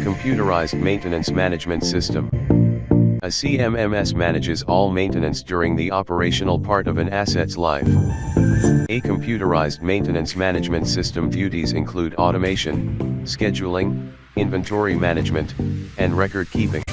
Computerized Maintenance Management System. A CMMS manages all maintenance during the operational part of an asset's life. A computerized maintenance management system duties include automation, scheduling, inventory management, and record keeping.